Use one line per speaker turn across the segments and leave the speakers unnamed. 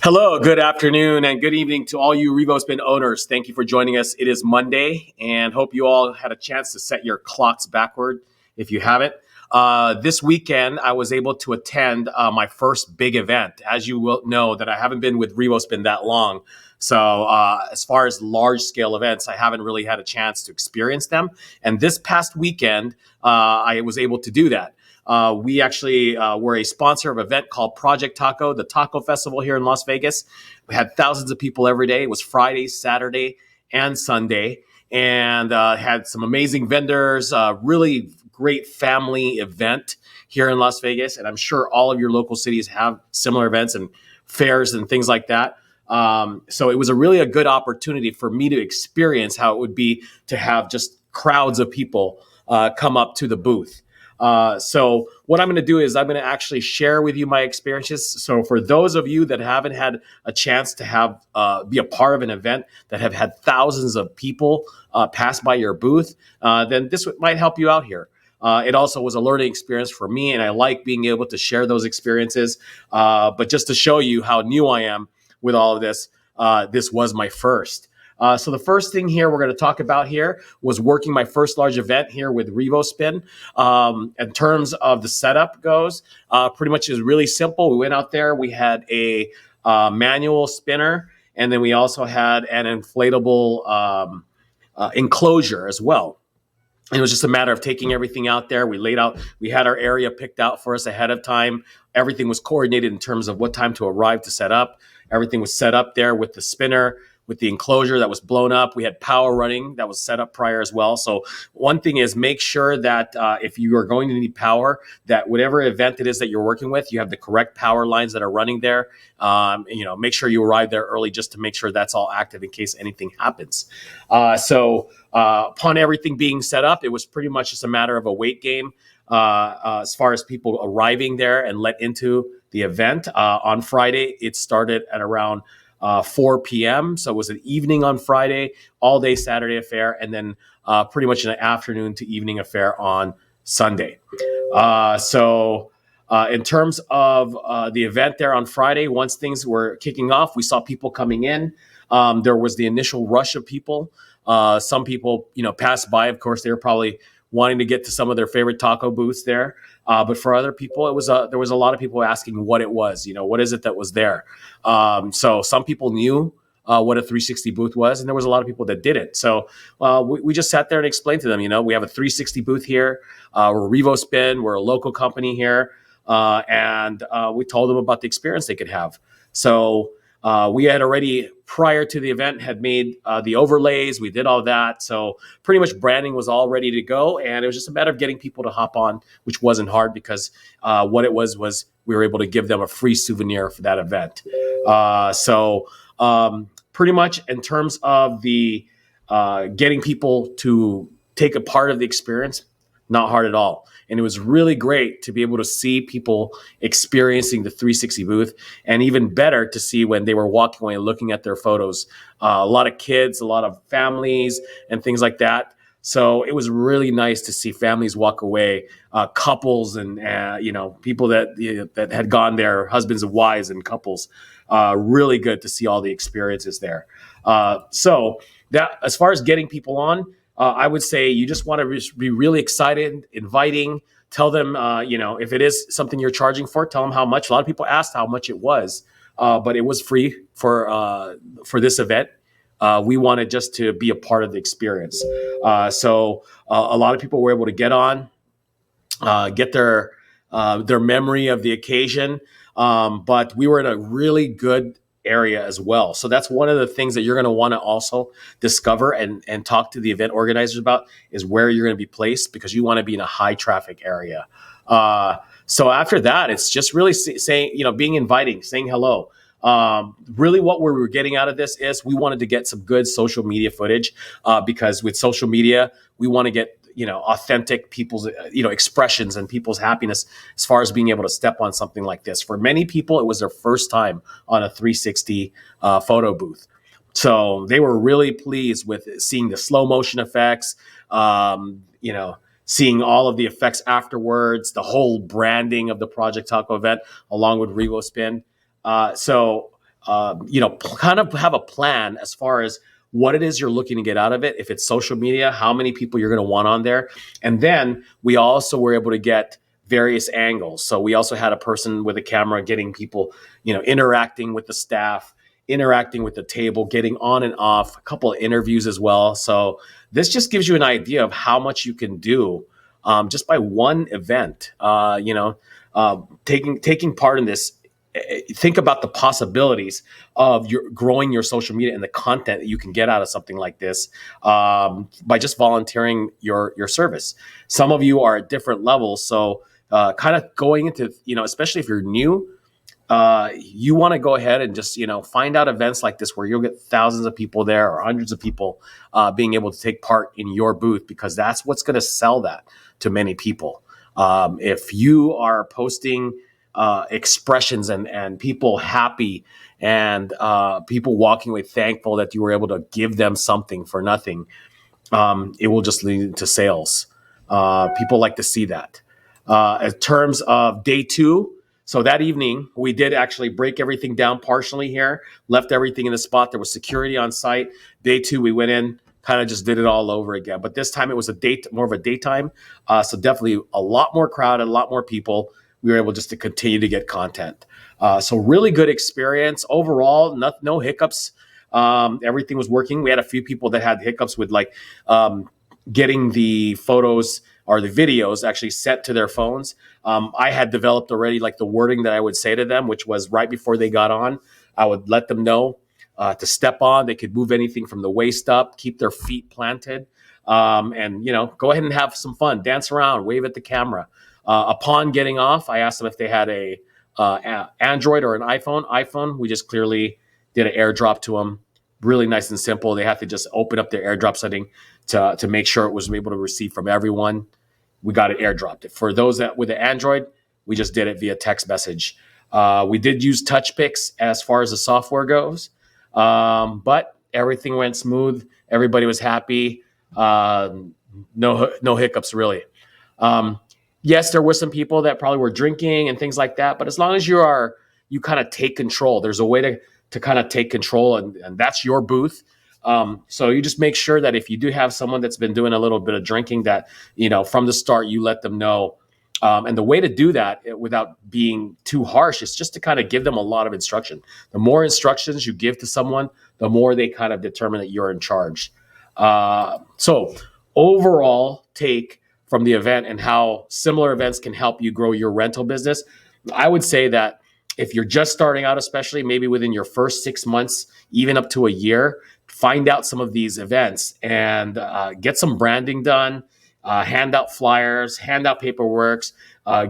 Hello, good afternoon, and good evening to all you Revospin owners. Thank you for joining us. It is Monday, and hope you all had a chance to set your clocks backward if you haven't. This weekend, I was able to attend my first big event. As you will know, that I haven't been with Revospin that long. So as far as large-scale events, I haven't really had a chance to experience them. And this past weekend, I was able to do that. We actually were a sponsor of an event called Project Taco, the taco festival here in Las Vegas. We had thousands of people every day. It was Friday, Saturday, and Sunday, and had some amazing vendors, really great family event here in Las Vegas. And I'm sure all of your local cities have similar events and fairs and things like that. So it was a good opportunity for me to experience how it would be to have just crowds of people come up to the booth. So what I'm going to do is I'm going to actually share with you my experiences. So for those of you that haven't had a chance to have be a part of an event that have had thousands of people pass by your booth, then this might help you out here. It also was a learning experience for me, and I like being able to share those experiences. But just to show you how new I am with all of this, this was my first. So the first thing here we're going to talk about here was working my first large event here with Revospin. In terms of the setup goes, pretty much is really simple. We went out there, we had a manual spinner, and then we also had an inflatable enclosure as well. And it was just a matter of taking everything out there. We laid out, we had our area picked out for us ahead of time. Everything was coordinated in terms of what time to arrive to set up. Everything was set up there with the spinner, with the enclosure that was blown up. We had power running that was set up prior as well. So one thing is make sure that if you are going to need power, that whatever event it is that you're working with, you have the correct power lines that are running there. Make sure you arrive there early just to make sure that's all active in case anything happens. Upon everything being set up, it was pretty much just a matter of a wait game as far as people arriving there and let into the event. On Friday, it started at around 4 p.m. So it was an evening on Friday, all day Saturday affair, and then pretty much an afternoon to evening affair on Sunday. In terms of the event there on Friday, once things were kicking off, we saw people coming in. There was the initial rush of people. Some people, passed by. Of course, they were probably wanting to get to some of their favorite taco booths there. But for other people, there was a lot of people asking what it was. What is it that was there? So some people knew what a 360 booth was, and there was a lot of people that didn't. So we just sat there and explained to them, we have a 360 booth here. We're Revospin. We're a local company here. And we told them about the experience they could have. So we had already, prior to the event, had made the overlays. We did all that. So pretty much branding was all ready to go. And it was just a matter of getting people to hop on, which wasn't hard because what it was we were able to give them a free souvenir for that event. Pretty much in terms of the getting people to take a part of the experience, not hard at all. And it was really great to be able to see people experiencing the 360 booth, and even better to see when they were walking away and looking at their photos. A lot of kids, a lot of families and things like that. So it was really nice to see families walk away, couples and, people that had gone there, husbands and wives and couples. Really good to see all the experiences there. So that, as far as getting people on, I would say you just want to be really excited, inviting, tell them, if it is something you're charging for, tell them how much. A lot of people asked how much it was, but it was free for this event. We wanted just to be a part of the experience. So a lot of people were able to get on, get their memory of the occasion. But we were in a really good area as well. So that's one of the things that you're going to want to also discover and talk to the event organizers about, is where you're going to be placed, because you want to be in a high traffic area. So after that, it's just really saying, being inviting, saying hello. Really what we were getting out of this is we wanted to get some good social media footage, because with social media, we want to get authentic people's, expressions and people's happiness as far as being able to step on something like this. For many people, it was their first time on a 360 photo booth. So they were really pleased with seeing the slow motion effects, seeing all of the effects afterwards, the whole branding of the Project Taco event, along with Revospin. kind of have a plan as far as what it is you're looking to get out of it. If it's social media, how many people you're going to want on there. And then we also were able to get various angles. So we also had a person with a camera getting people, interacting with the staff, interacting with the table, getting on and off, a couple of interviews as well. So this just gives you an idea of how much you can do just by one event. Taking part in this, think about the possibilities of growing your social media and the content that you can get out of something like this by just volunteering your service. Some of you are at different levels, so kind of going into, especially if you're new, you want to go ahead and just, find out events like this where you'll get thousands of people there or hundreds of people being able to take part in your booth, because that's what's going to sell that to many people. If you are posting expressions and people happy and people walking away thankful that you were able to give them something for nothing, it will just lead to sales. People like to see that. In terms of day 2, so that evening, we did actually break everything down partially here, left everything in the spot. There was security on site. Day 2, we went in, kind of just did it all over again. But this time it was more of a daytime. So definitely a lot more crowded, a lot more people. We were able just to continue to get content. So really good experience. Overall, no hiccups. Everything was working. We had a few people that had hiccups with getting the photos or the videos actually sent to their phones. I had developed already the wording that I would say to them, which was right before they got on. I would let them know to step on. They could move anything from the waist up, keep their feet planted, and go ahead and have some fun, dance around, wave at the camera. Upon getting off, I asked them if they had a Android or an iPhone. We just clearly did an airdrop to them. Really nice and simple. They have to just open up their airdrop setting to make sure it was able to receive from everyone. We got it airdropped. For those that with the Android, we just did it via text message. We did use TouchPix as far as the software goes, but everything went smooth. Everybody was happy. No hiccups really. Yes, there were some people that probably were drinking and things like that, but as long as you kind of take control, there's a way to kind of take control, and that's your booth. So you just make sure that if you do have someone that's been doing a little bit of drinking, that, from the start, you let them know. And the way to do that without being too harsh is just to kind of give them a lot of instruction. The more instructions you give to someone, the more they kind of determine that you're in charge. So overall take from the event and how similar events can help you grow your rental business, I would say that if you're just starting out, especially maybe within your first 6 months, even up to a year, find out some of these events and get some branding done, hand out flyers, hand out paperwork,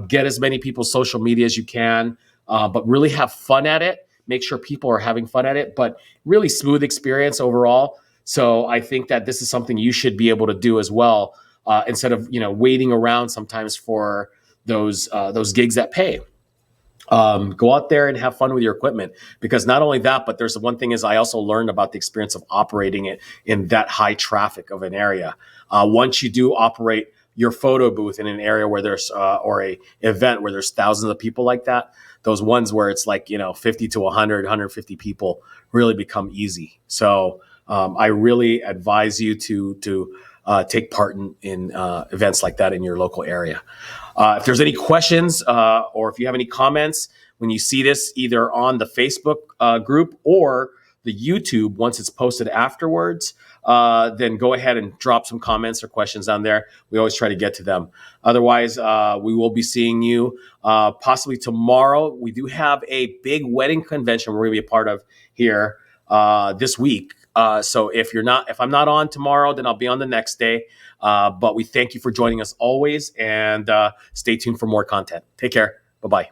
get as many people's social media as you can, but really have fun at it. Make sure people are having fun at it, but really smooth experience overall. So I think that this is something you should be able to do as well, instead of waiting around sometimes for those gigs that pay. Go out there and have fun with your equipment, because not only that, but there's one thing is I also learned about the experience of operating it in that high traffic of an area. Once you do operate your photo booth in an area where there's or a event where there's thousands of people like that, those ones where it's 50 to 100, 150 people really become easy. So I really advise you to take part in events like that in your local area. If there's any questions or if you have any comments when you see this, either on the Facebook group or the YouTube once it's posted afterwards, then go ahead and drop some comments or questions on there. We always try to get to them. Otherwise, we will be seeing you possibly tomorrow. We do have a big wedding convention we're going to be a part of here this week. So if I'm not on tomorrow, then I'll be on the next day. But we thank you for joining us always, and stay tuned for more content. Take care. Bye-bye.